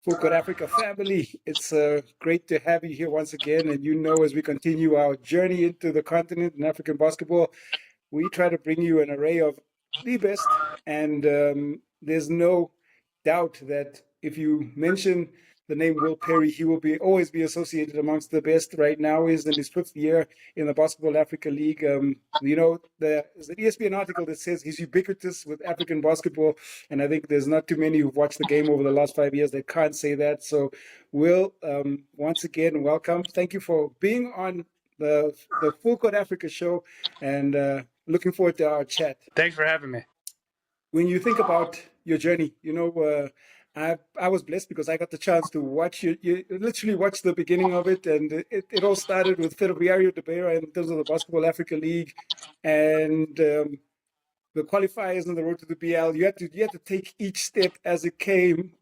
Full Code Africa family. It's great to have you here once again. And as we continue our journey into the continent in African basketball, we try to bring you an array of the best. And there's no doubt that if you mention the name Will Perry, he will always be associated amongst the best. Right now is in his fifth year in the Basketball Africa League. There's an ESPN article that says he's ubiquitous with African basketball, and I think there's not too many who've watched the game over the last 5 years that can't say that. So, Will, once again, welcome. Thank you for being on the Full Court Africa show, and looking forward to our chat. Thanks for having me. When you think about your journey, I was blessed because I got the chance to watch you literally watch the beginning of it, and it all started with Ferroviario de Beira in terms of the Basketball Africa League, and the qualifiers on the road to the BAL. You had to take each step as it came.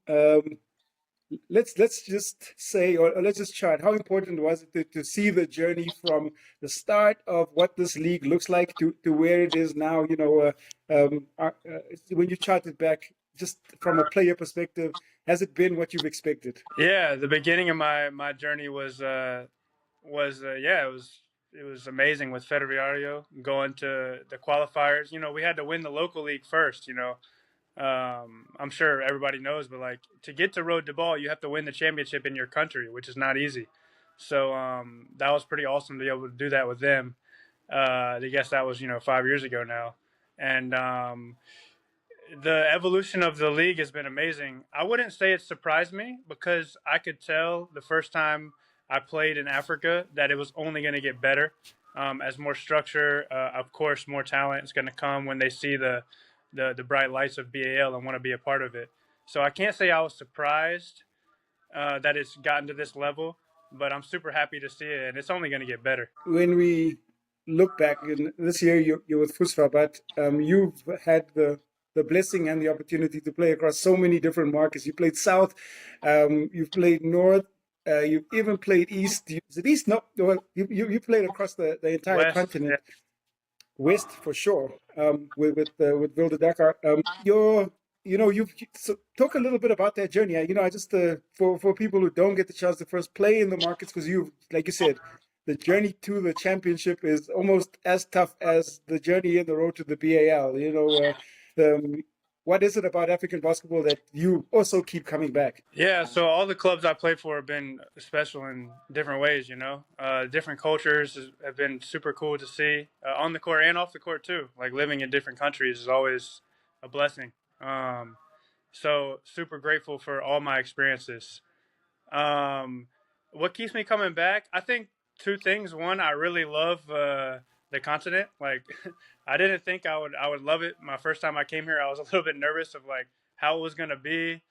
Let's just say, or let's just chart, how important was it to see the journey from the start of what this league looks like to where it is now? When you chart it back, just from a player perspective, has it been what you've expected? Yeah, the beginning of my journey was it was amazing with Ferroviario going to the qualifiers. We had to win the local league first. I'm sure everybody knows, but like to get to Road to Ball, you have to win the championship in your country, which is not easy. So that was pretty awesome to be able to do that with them. I guess that was 5 years ago now, and the evolution of the league has been amazing. I wouldn't say it surprised me because I could tell the first time I played in Africa that it was only going to get better. As more structure, of course, more talent is going to come when they see the bright lights of BAL and want to be a part of it. So I can't say I was surprised that it's gotten to this level, but I'm super happy to see it, and it's only going to get better. When we look back, in this year you're with FUS Rabat, you've had the blessing and the opportunity to play across so many different markets. You played South, you've played North, you've even played East. Is it East? No, well, you played across the entire West, continent. yeah. West for sure. With Wilde Dakar. So talk a little bit about that journey. I just for people who don't get the chance to first play in the markets, because like you said, the journey to the championship is almost as tough as the journey in the road to the BAL. What is it about African basketball that you also keep coming back? Yeah, so all the clubs I played for have been special in different ways, different cultures have been super cool to see on the court and off the court too. Like living in different countries is always a blessing. So super grateful for all my experiences. What keeps me coming back? I think two things. One, I really love the continent. Like I didn't think I would love it. My first time I came here, I was a little bit nervous of like how it was going to be,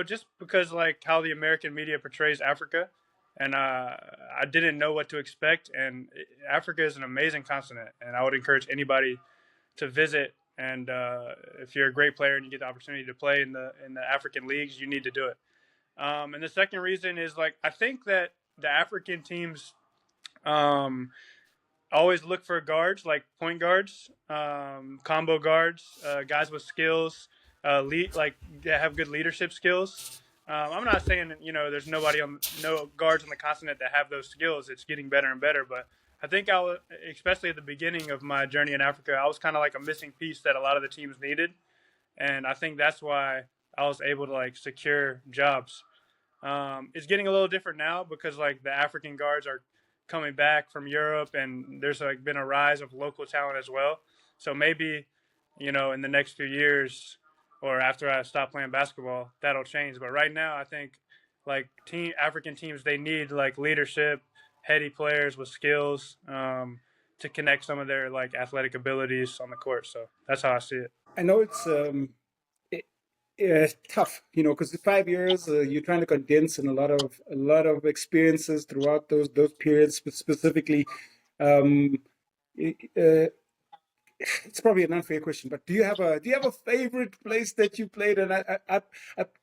just because like how the American media portrays Africa. And I didn't know what to expect. And Africa is an amazing continent. And I would encourage anybody to visit. And if you're a great player and you get the opportunity to play in the African leagues, you need to do it. And the second reason is like I think that the African teams always look for guards, like point guards, combo guards, guys with skills, that have good leadership skills. I'm not saying there's no guards on the continent that have those skills. It's getting better and better, but I think especially at the beginning of my journey in Africa, I was kind of like a missing piece that a lot of the teams needed, and I think that's why I was able to like secure jobs. It's getting a little different now because like the African guards are coming back from Europe, and there's like been a rise of local talent as well. So maybe, in the next few years or after I stop playing basketball, that'll change. But right now, I think like African teams, they need like leadership, heady players with skills to connect some of their like athletic abilities on the court. So that's how I see it. I know it's tough, because the 5 years you're trying to condense in a lot of experiences throughout those periods. Specifically, it's probably an unfair question, but do you have a favorite place that you played? And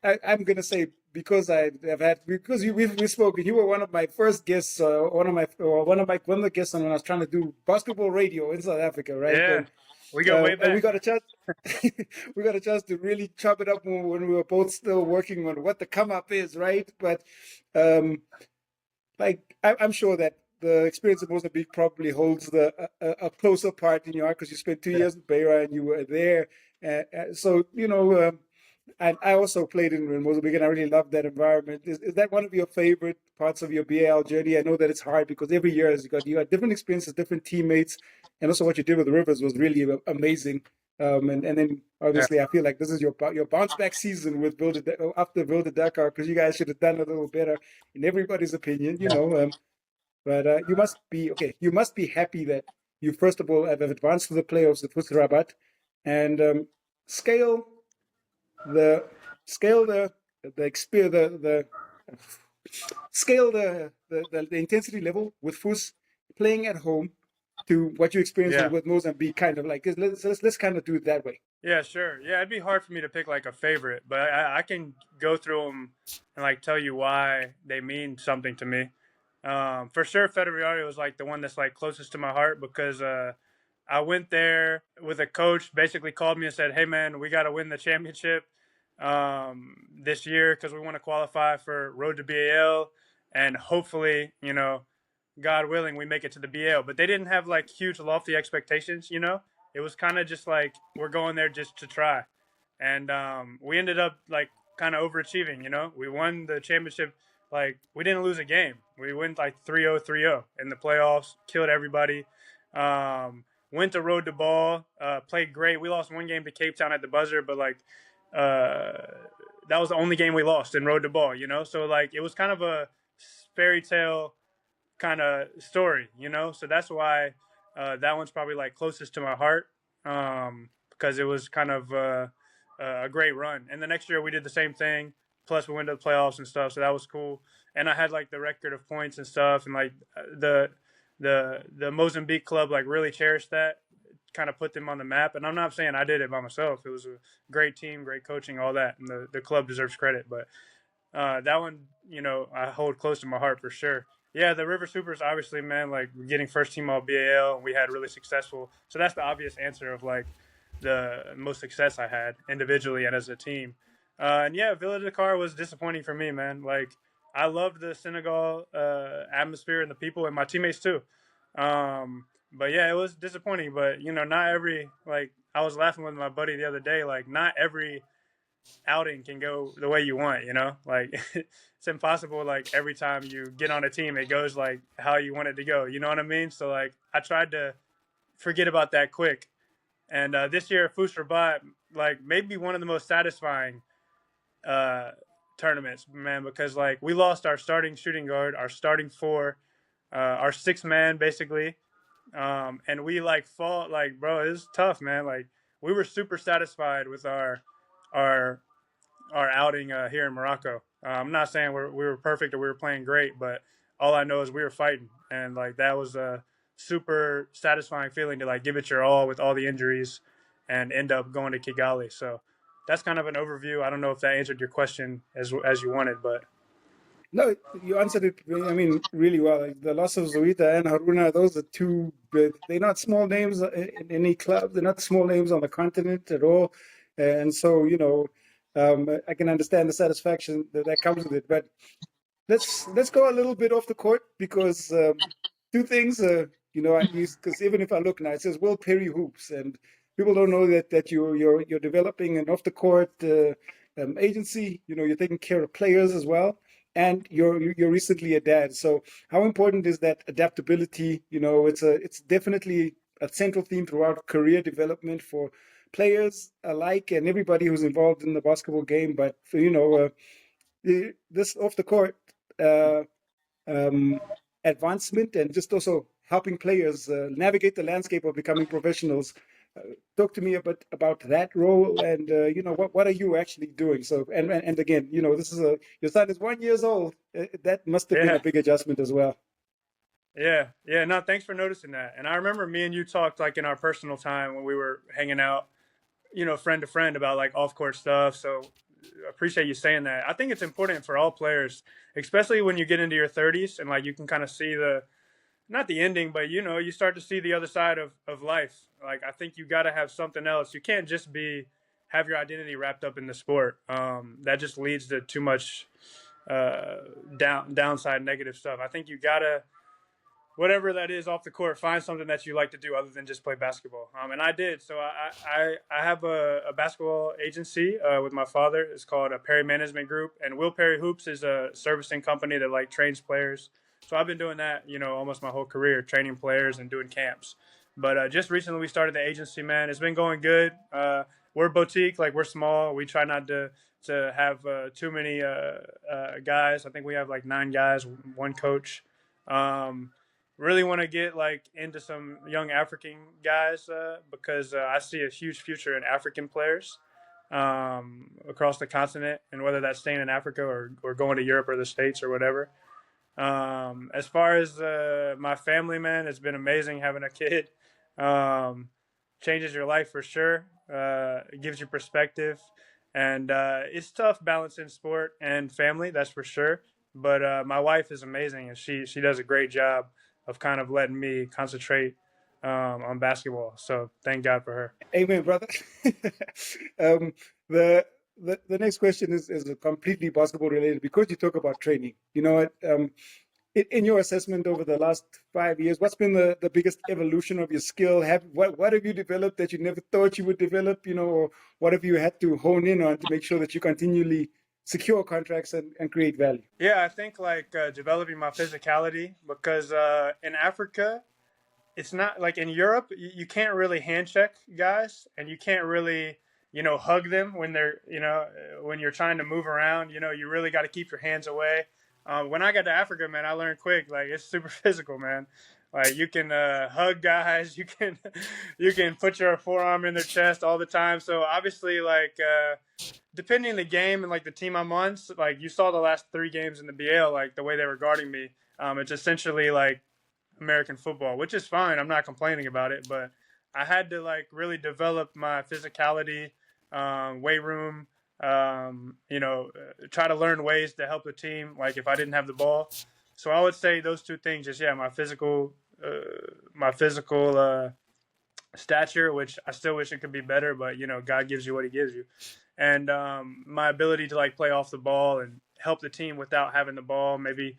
I'm gonna say because we've spoken. You were one of my first guests, one of the guests when I was trying to do basketball radio in South Africa, right? Yeah, we go way And we back. got a chance. We got a chance to really chop it up when we were both still working on what the come up is, right? But um, I'm sure that the experience of Mozambique probably holds a closer part in your heart because you spent 2 years in Beira and you were there. So and I also played in Mozambique and I really loved that environment. Is that one of your favorite parts of your BAL journey? I know that it's hard because every year you got different experiences, different teammates, and also what you did with the Rivers was really amazing. And then Yeah, obviously I feel like this is your bounce back season with after Build a Dakar because you guys should have done a little better in everybody's opinion, yeah, but you must be okay. You must be happy that you first of all have advanced to the playoffs, the FUS Rabat, and scale the scale the experience the scale the intensity level with FUS playing at home to what you experienced yeah. with Mozambique. Kind of like let's kind of do it that way. Yeah, sure. Yeah, it'd be hard for me to pick like a favorite, but I can go through them and like tell you why they mean something to me. For sure, Federico was like the one that's like closest to my heart because I went there with a coach. Basically, called me and said, "Hey, man, we got to win the championship this year because we want to qualify for Road to BAL, and hopefully, God willing, we make it to the BL." But they didn't have like huge lofty expectations. It was kind of just like we're going there just to try, and we ended up like kind of overachieving. We won the championship. Like we didn't lose a game. We went like 3-0, 3-0 in the playoffs. Killed everybody. Went to Road to Ball. Played great. We lost one game to Cape Town at the buzzer, but like that was the only game we lost in Road to Ball. So like it was kind of a fairy tale kind of story, So that's why that one's probably like closest to my heart because it was kind of a great run. And the next year we did the same thing. Plus we went to the playoffs and stuff, so that was cool. And I had like the record of points and stuff, and like the Mozambique club like really cherished that, kind of put them on the map. And I'm not saying I did it by myself. It was a great team, great coaching, all that, and the club deserves credit. But that one, I hold close to my heart for sure. Yeah, the River Supers, obviously, man, like getting first team all BAL, and we had really successful. So that's the obvious answer of like the most success I had individually and as a team. And yeah, Villa Dakar was disappointing for me, man. Like I loved the Senegal atmosphere and the people and my teammates too. But yeah, it was disappointing. But not every like I was laughing with my buddy the other day. Like not every outing can go the way you want, like it's impossible like every time you get on a team it goes like how you want it to go, you know what I mean? So like I tried to forget about that quick. And this year FUS Rabat like maybe one of the most satisfying uh tournaments, man, because like we lost our starting shooting guard, our starting four, our sixth man basically. And we like fought like, bro, it was tough, man. Like we were super satisfied with our our outing here in Morocco. I'm not saying we were perfect or we were playing great, but all I know is we were fighting, and like that was a super satisfying feeling to like give it your all with all the injuries, and end up going to Kigali. So that's kind of an overview. I don't know if that answered your question as you wanted, but No, you answered it. I mean, really well. Like the loss of Zoita and Haruna, those are two. They're not small names in any club. They're not small names on the continent at all. And so, I can understand the satisfaction that comes with it. But let's go a little bit off the court because two things. Because even if I look now, it says Will Perry Hoops, and people don't know that you're developing an off the court agency. You're taking care of players as well, and you're recently a dad. So how important is that adaptability? It's definitely a central theme throughout career development for players alike and everybody who's involved in the basketball game. But for, this off the court uh, um, advancement and just also helping players navigate the landscape of becoming professionals. Talk to me a bit about that role, and what are you actually doing? So, and again, this is your son is 1 year old. That must have been a yeah, big adjustment as well. yeah. No, thanks for noticing that. And I remember me and you talked like in our personal time when we were hanging out, friend to friend about like off court stuff. So appreciate you saying that. I think it's important for all players, especially when you get into your 30s and like you can kind of see the not the ending, but you start to see the other side of life. Like I think you got to have something else. You can't just be have your identity wrapped up in the sport. That just leads to too much uh, downside negative stuff. I think you gotta whatever that is off the court, find something that you like to do other than just play basketball. And I did. So I have a basketball agency with my father. It's called a Perry Management Group, and Will Perry Hoops is a servicing company that like trains players. So I've been doing that, almost my whole career, training players and doing camps. But just recently we started the agency, man. It's been going good. We're boutique, like we're small. We try not to have too many guys. I think we have like 9 guys, 1 coach. Um, really want to get like into some young African guys because I see a huge future in African players across the continent, and whether that's staying in Africa or going to Europe or the States or whatever. As far as my family, man, it's been amazing having a kid. Um, Changes your life for sure. It gives you perspective, and it's tough balancing sport and family. That's for sure. But my wife is amazing, and she does a great job of kind of letting me concentrate on basketball. So thank God for her. Amen, brother. um, the, the next question is completely basketball related because you talk about training. You know what? In your assessment over the last 5 years, what's been the biggest evolution of your skill? What have you developed that you never thought you would develop? Or what have you had to hone in on to make sure that you continually secure contracts and create value? Yeah, I think like developing my physicality because in Africa, it's not like in Europe, you can't really hand check guys and you can't really, hug them when they're, when you're trying to move around, you really got to keep your hands away. When I got to Africa, man, I learned quick, like it's super physical, man. Like you can hug guys, you can put your forearm in their chest all the time. So obviously, like depending on the game and like the team I'm on, so, like you saw the last 3 games in the BAL, like the way they were guarding me. It's essentially like American football, which is fine. I'm not complaining about it, but I had to like really develop my physicality, weight room, try to learn ways to help the team. Like if I didn't have the ball, so I would say those 2 things. Just my physical stature, which I still wish it could be better, but God gives you what He gives you, and my ability to like play off the ball and help the team without having the ball. Maybe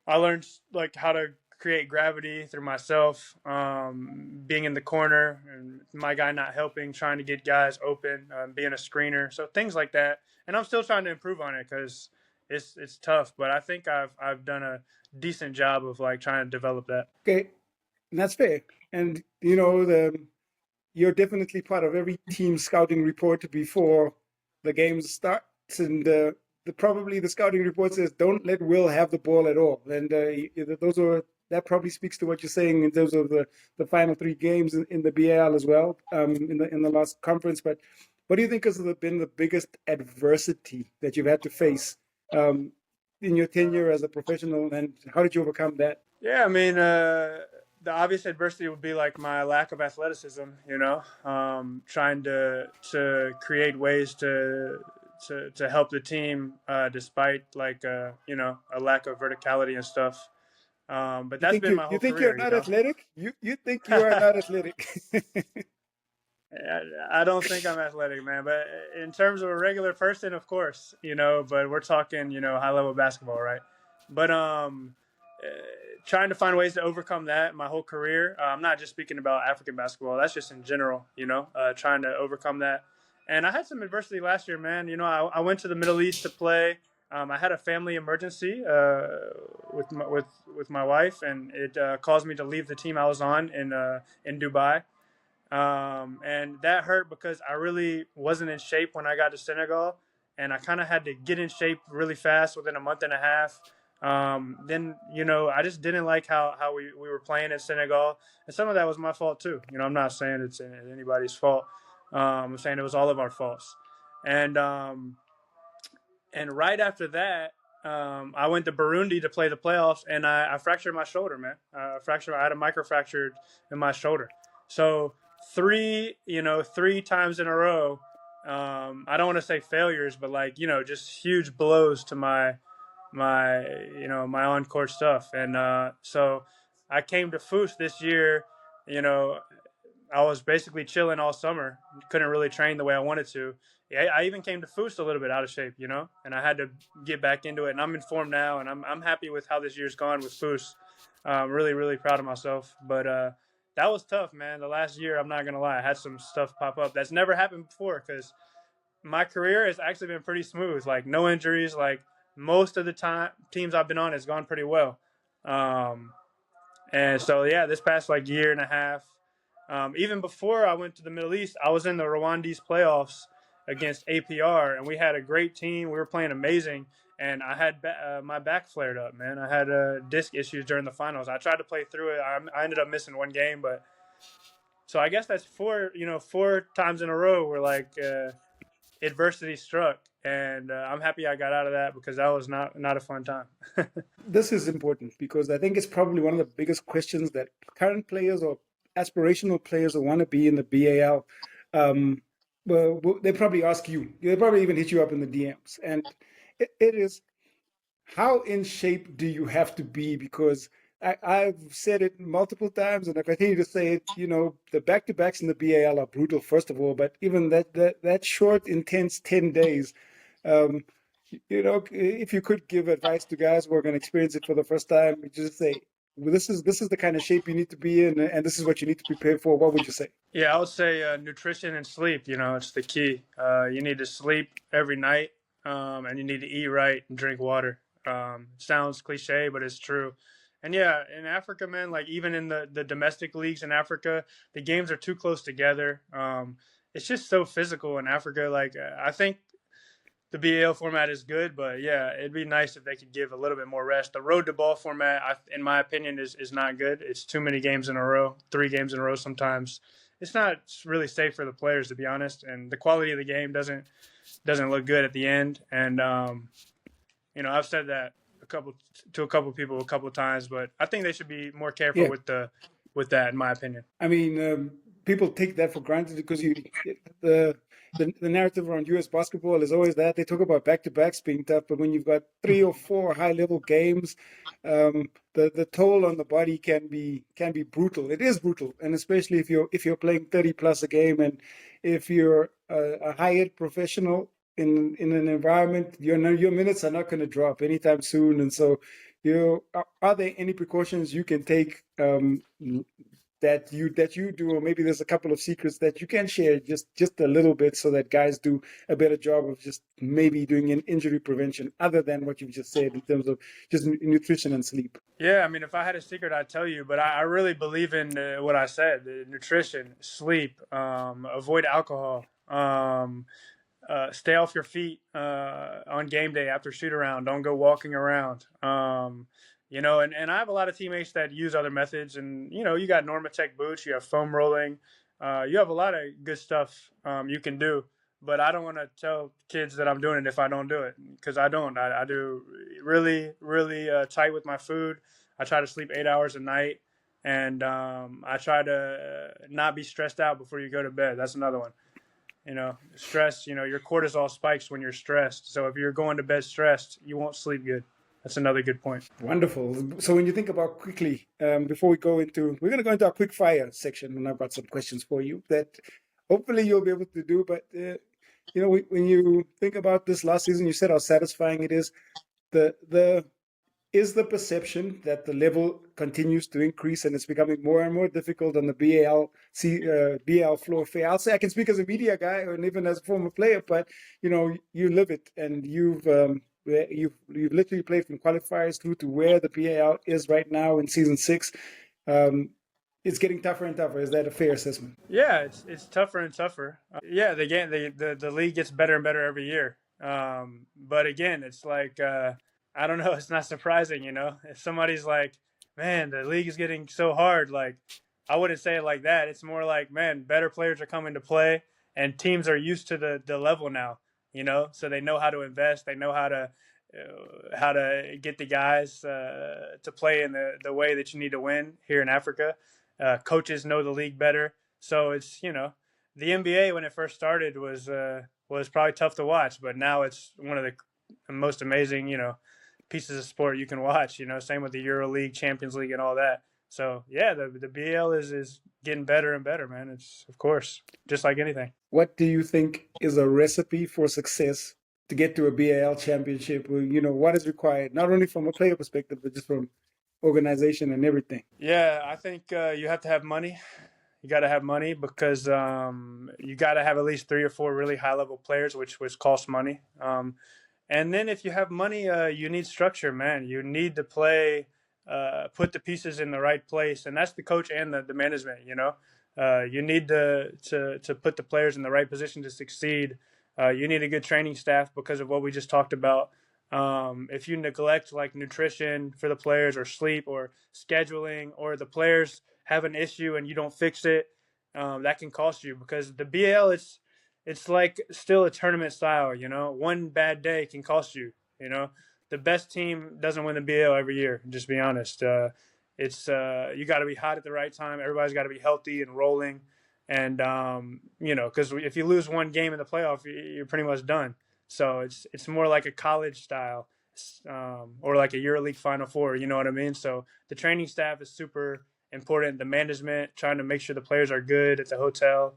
I learned like how to create gravity through myself, being in the corner and my guy not helping, trying to get guys open, being a screener, so things like that. And I'm still trying to improve on it because it's tough, but I think I've done a decent job of like trying to develop that. Okay, and that's fair. And you're definitely part of every team scouting report before the game starts. And probably the scouting report says, "Don't let Will have the ball at all." And that probably speaks to what you're saying in terms of the final 3 games in the BAL as well, in the last conference. But what do you think has been the biggest adversity that you've had to face in your tenure as a professional, and how did you overcome that? Yeah, I mean, the obvious adversity would be like my lack of athleticism. Trying to create ways to help the team despite like a lack of verticality and stuff. But that's been my You whole think you're career. not athletic? You think you are not athletic? I don't think I'm athletic, man. But in terms of a regular person, of course, But we're talking, high level basketball, right? But trying to find ways to overcome that my whole career. I'm not just speaking about African basketball. That's just in general, trying to overcome that. And I had some adversity last year, man. I went to the Middle East to play. I had a family emergency with my wife, and it caused me to leave the team I was on in Dubai. And that hurt because I really wasn't in shape when I got to Senegal, and I kind of had to get in shape really fast within a month and a half. Then I just didn't like how we were playing in Senegal, and some of that was my fault too. I'm not saying it's anybody's fault. I'm saying it was all of our faults. And right after that, I went to Burundi to play the playoffs, and I fractured my shoulder, man. I had a microfracture in my shoulder. So three times in a row, I don't want to say failures, but like, just huge blows to my on court stuff. And so I came to FUS this year. You know, I was basically chilling all summer. Couldn't really train the way I wanted to. Yeah, I even came to FUS a little bit out of shape, and I had to get back into it. And I'm in form now, and I'm happy with how this year's gone with FUS. I'm really, really proud of myself. But that was tough, man. The last year, I'm not gonna lie, I had some stuff pop up that's never happened before because my career has actually been pretty smooth. Like no injuries. Like most of the time, teams I've been on has gone pretty well. Um, and so yeah, this past like year and a half, even before I went to the Middle East, I was in the Rwandese playoffs against APR, and we had a great team. We were playing amazing, and I had my back flared up, man. I had disc issues during the finals. I tried to play through it. I ended up missing one game, but so I guess that's four times in a row where like adversity struck, and I'm happy I got out of that because that was not a fun time. This is important because I think it's probably one of the biggest questions that current players or aspirational players who want to be in the BAL, well, they probably ask you. They probably even hit you up in the DMs, and it is how in shape do you have to be? Because I've said it multiple times, and I continue to say it. The back-to-backs in the BAL are brutal, first of all, but even that short, intense 10 days. Um, if you could give advice to guys who are going to experience it for the first time, you just say, well, this is the kind of shape you need to be in, and this is what you need to prepare for. What would you say? Yeah, I would say nutrition and sleep. It's the key. You need to sleep every night, and you need to eat right and drink water. Sounds cliche, but it's true. And yeah, in Africa, man, like even in the domestic leagues in Africa, the games are too close together. It's just so physical in Africa. Like I think the BAL format is good, but yeah, it'd be nice if they could give a little bit more rest. The road to ball format, in my opinion, is not good. It's too many games in a row, 3 games in a row sometimes. It's not really safe for the players, to be honest, and the quality of the game doesn't look good at the end. And I've said that to a couple people a couple of times, but I think they should be more careful Yeah, with that, in my opinion. I mean, people take that for granted because the the narrative around U.S. basketball is always that they talk about back-to-backs being tough, but when you've got 3 or 4 high-level games, the toll on the body can be brutal. It is brutal, and especially if you're playing 30 plus a game, and if you're a high-end professional in an environment, your minutes are not going to drop anytime soon, and so are there any precautions you can take that you do, or maybe there's a couple of secrets that you can share just a little bit so that guys do a better job of just maybe doing an injury prevention other than what you've just said in terms of just nutrition and sleep? Yeah, I mean, if I had a secret, I'd tell you. But I really believe in what I said: nutrition, sleep, avoid alcohol, stay off your feet on game day after shoot around. Don't go walking around. And I have a lot of teammates that use other methods. And you got Normatec boots, you have foam rolling, you have a lot of good stuff you can do. But I don't want to tell kids that I'm doing it if I don't do it, because I don't. I do really, really tight with my food. I try to sleep 8 hours a night, and I try to not be stressed out before you go to bed. That's another one. Stress, your cortisol spikes when you're stressed. So if you're going to bed stressed, you won't sleep good. That's another good point. Wonderful. So when you think about quickly, before we're going to go into our quick fire section, and I've got some questions for you that hopefully you'll be able to do. But when you think about this last season, you said how satisfying it is. The is the perception that the level continues to increase and it's becoming more and more difficult on the BAL floor fair. I'll say I can speak as a media guy and even as a former player, but you live it, and you've literally played from qualifiers through to where the BAL is right now in season 6. It's getting tougher and tougher. Is that a fair assessment? Yeah, it's tougher and tougher. Yeah, the league gets better and better every year. But again, it's like I don't know. It's not surprising, If somebody's like, "Man, the league is getting so hard," like I wouldn't say it like that. It's more like, "Man, better players are coming to play, and teams are used to the level now." So they know how to invest. They know how to get the guys to play in the way that you need to win here in Africa. Coaches know the league better, so it's the NBA when it first started was was probably tough to watch, but now it's one of the most amazing, pieces of sport you can watch. Same with the Euro League, Champions League, and all that. So yeah, the BAL is getting better and better, man. It's, of course, just like anything. What do you think is a recipe for success to get to a BAL championship? What is required, not only from a player perspective, but just from organization and everything? Yeah, I think you have to have money. You got to have money because you got to have at least 3 or 4 really high level players, which costs money. And then if you have money, you need structure, man. You need to play, put the pieces in the right place, and that's the coach and the management. You need to put the players in the right position to succeed. You need a good training staff because of what we just talked about. If you neglect like nutrition for the players, or sleep, or scheduling, or the players have an issue and you don't fix it, that can cost you, because the BL, it's like still a tournament style. One bad day can cost you. The best team doesn't win the BL every year. Just be honest. It's you got to be hot at the right time. Everybody's got to be healthy and rolling, and because if you lose one game in the playoff, you're pretty much done. So it's more like a college style, or like a EuroLeague Final Four. You know what I mean? So the training staff is super important. The management, trying to make sure the players are good at the hotel.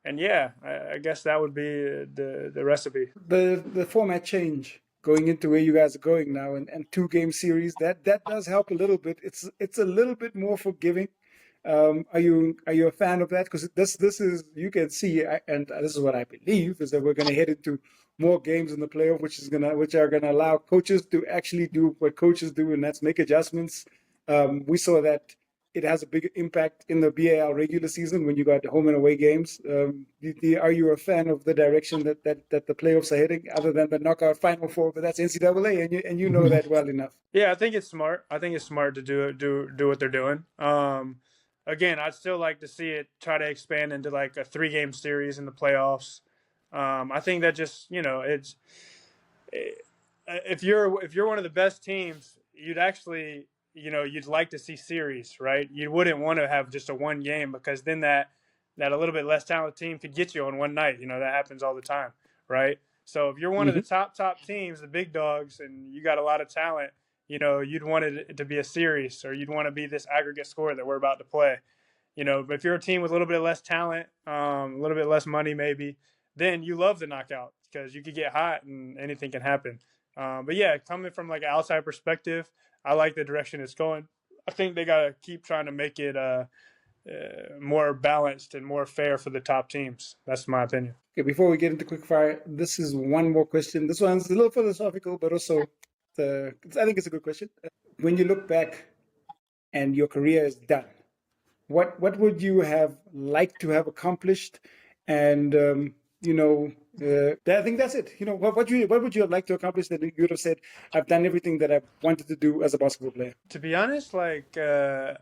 And yeah, I guess that would be the recipe. The format change going into where you guys are going now, and 2 game series, that does help a little bit. It's a little bit more forgiving. Are you a fan of that? Because this is, you can see, and this is what I believe, is that we're going to head into more games in the playoff, which are gonna allow coaches to actually do what coaches do, and that's make adjustments. We saw that it has a big impact in the BAL regular season when you got the home and away games. Are you a fan of the direction that the playoffs are heading, other than the knockout Final Four? But that's NCAA, and you know that well enough. Yeah, I think it's smart. I think it's smart to do what they're doing. Again, I'd still like to see it try to expand into like a 3 game series in the playoffs. I think that just if you're one of the best teams, you'd actually you'd like to see series, right? You wouldn't want to have just a 1 game, because then that a little bit less talented team could get you on one night. That happens all the time, right? So if you're one of the top teams, the big dogs, and you got a lot of talent, you'd want it to be a series, or you'd want to be this aggregate score that we're about to play. But if you're a team with a little bit less talent, a little bit less money maybe, then you love the knockout, because you could get hot and anything can happen. But yeah, coming from like an outside perspective, I like the direction it's going. I think they got to keep trying to make it more balanced and more fair for the top teams. That's my opinion. Okay, before we get into quickfire, this is one more question. This one's a little philosophical, but also I think it's a good question. When you look back and your career is done, what would you have liked to have accomplished? And I think that's it. What would you have liked to accomplish that you would have said, I've done everything that I've wanted to do as a basketball player? To be honest, like if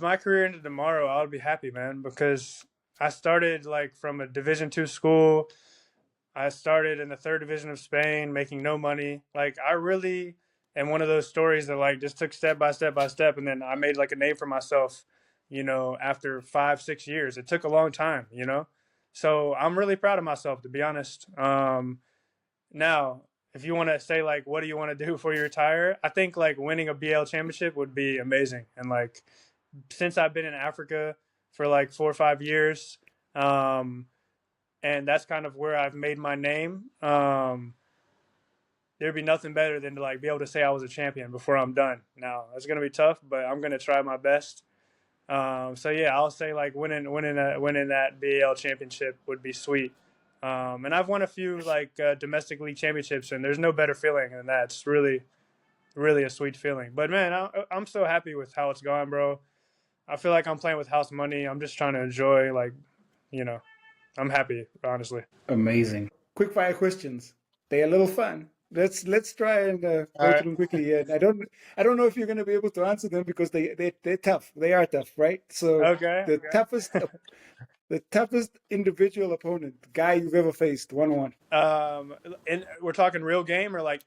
my career ended tomorrow, I would be happy, man, because I started like from a Division II school. I started in the 3rd division of Spain, making no money. Like, I really am one of those stories that like just took step by step by step, and then I made like a name for myself. After 5-6 years, it took a long time. So I'm really proud of myself, to be honest. Now, if you want to say like, what do you want to do before you retire? I think like winning a BL championship would be amazing. And like, since I've been in Africa for like 4 or 5 years, and that's kind of where I've made my name. There'd be nothing better than to like be able to say I was a champion before I'm done. Now it's gonna be tough, but I'm gonna try my best. So yeah, I'll say like winning that BAL championship would be sweet. And I've won a few like domestic league championships, and there's no better feeling than that. It's really, really a sweet feeling. But man, I'm so happy with how it's gone, bro. I feel like I'm playing with house money. I'm just trying to enjoy, like, I'm happy, honestly. Amazing. Quick fire questions. They're a little fun. Let's try and go All through them quickly here. I don't know if you're going to be able to answer them, because they're tough. They are tough, right? So Okay. the toughest individual opponent, guy you've ever faced, 1-on-1. And we're talking real game, or like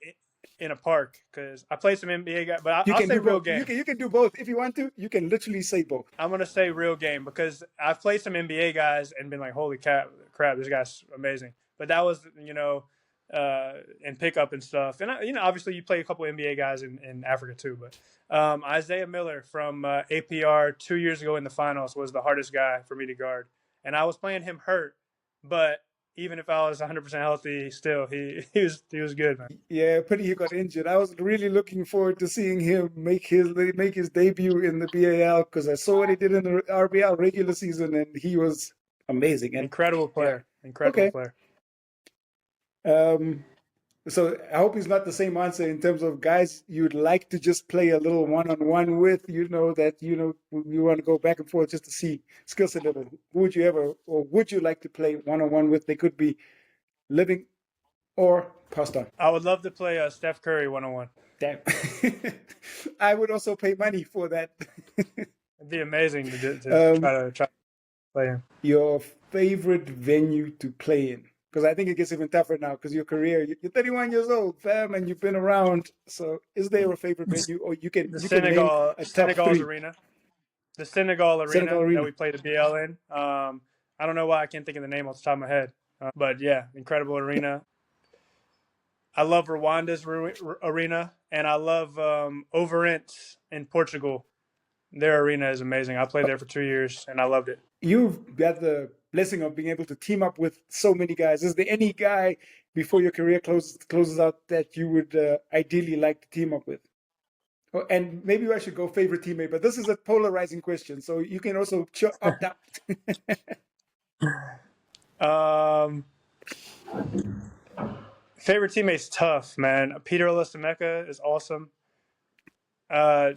in a park because I played some NBA guys, but You I'll can say do real both. game. You can do both if you want to. You can literally say both. I'm gonna say real game because I've played some NBA guys and been like, holy crap, this guy's amazing. But that was in pickup and stuff, and obviously you play a couple NBA guys in Africa too. But Isaiah Miller from APR 2 years ago in the finals was the hardest guy for me to guard, and I was playing him hurt, but even if I was 100% healthy, still he was good, man. Yeah, pity he got injured. I was really looking forward to seeing him make his debut in the BAL because I saw what he did in the RBL regular season, and he was amazing. And Incredible player, yeah. incredible Okay. player. So I hope it's not the same answer in terms of guys you'd like to just play a little one-on-one with, that you want to go back and forth just to see skill set level. Who would you ever, or would you like to play one-on-one with? They could be living or passed on. I would love to play Steph Curry 1-on-1. Damn. I would also pay money for that. It'd be amazing to try to play him. Your favorite venue to play in? Because I think it gets even tougher now because your career, you're 31 years old, fam, and you've been around. So is there a favorite venue, or you can name a top Senegal's three? arena. The Senegal arena that we played the BL in. I don't know why I can't think of the name off the top of my head. But yeah, incredible arena. I love Rwanda's arena, and I love Overent in Portugal. Their arena is amazing. I played there for 2 years, and I loved it. You've got the blessing of being able to team up with so many guys. Is there any guy before your career closes out that you would ideally like to team up with? Oh, and maybe I should go favorite teammate, but this is a polarizing question, so you can also opt out. Favorite teammate's tough, man. Peter Olasameka is awesome. My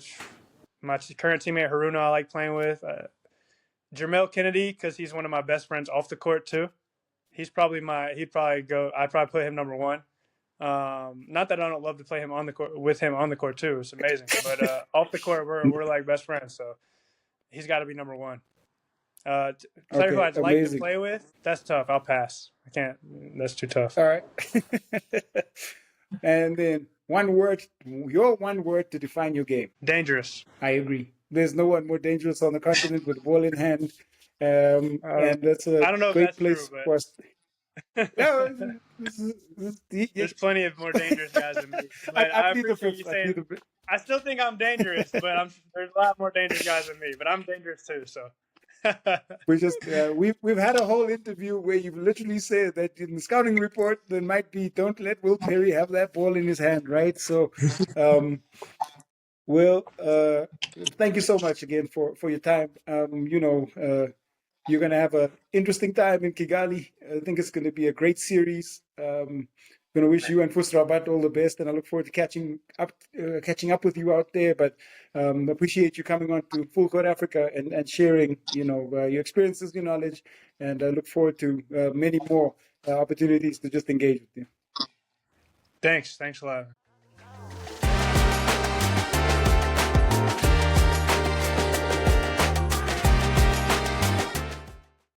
current teammate Haruna, I like playing with. Jermel Kennedy, because he's one of my best friends off the court too. I'd probably put him number one. Not that I don't love to play him on the court with him on the court too. It's amazing, but off the court we're like best friends, so he's got to be number one. Player who I'd like to play with, that's tough. I'll pass. I can't. That's too tough. All right. And then your one word to define your game. Dangerous. I agree. There's no one more dangerous on the continent with the ball in hand. And that's a great place for us. No, there's plenty of more dangerous guys than me. But I appreciate you saying. I still think I'm dangerous, but there's a lot more dangerous guys than me. But I'm dangerous too. So we've had a whole interview where you've literally said that in the scouting report there might be don't let Will Perry have that ball in his hand, right? So, Will, thank you so much again for your time. You're going to have an interesting time in Kigali. I think it's going to be a great series. I'm going to wish you and FUS Rabat all the best, and I look forward to catching up with you out there. But appreciate you coming on to Full Court Africa and sharing, your experiences, your knowledge, and I look forward to many more opportunities to just engage with you. Thanks a lot.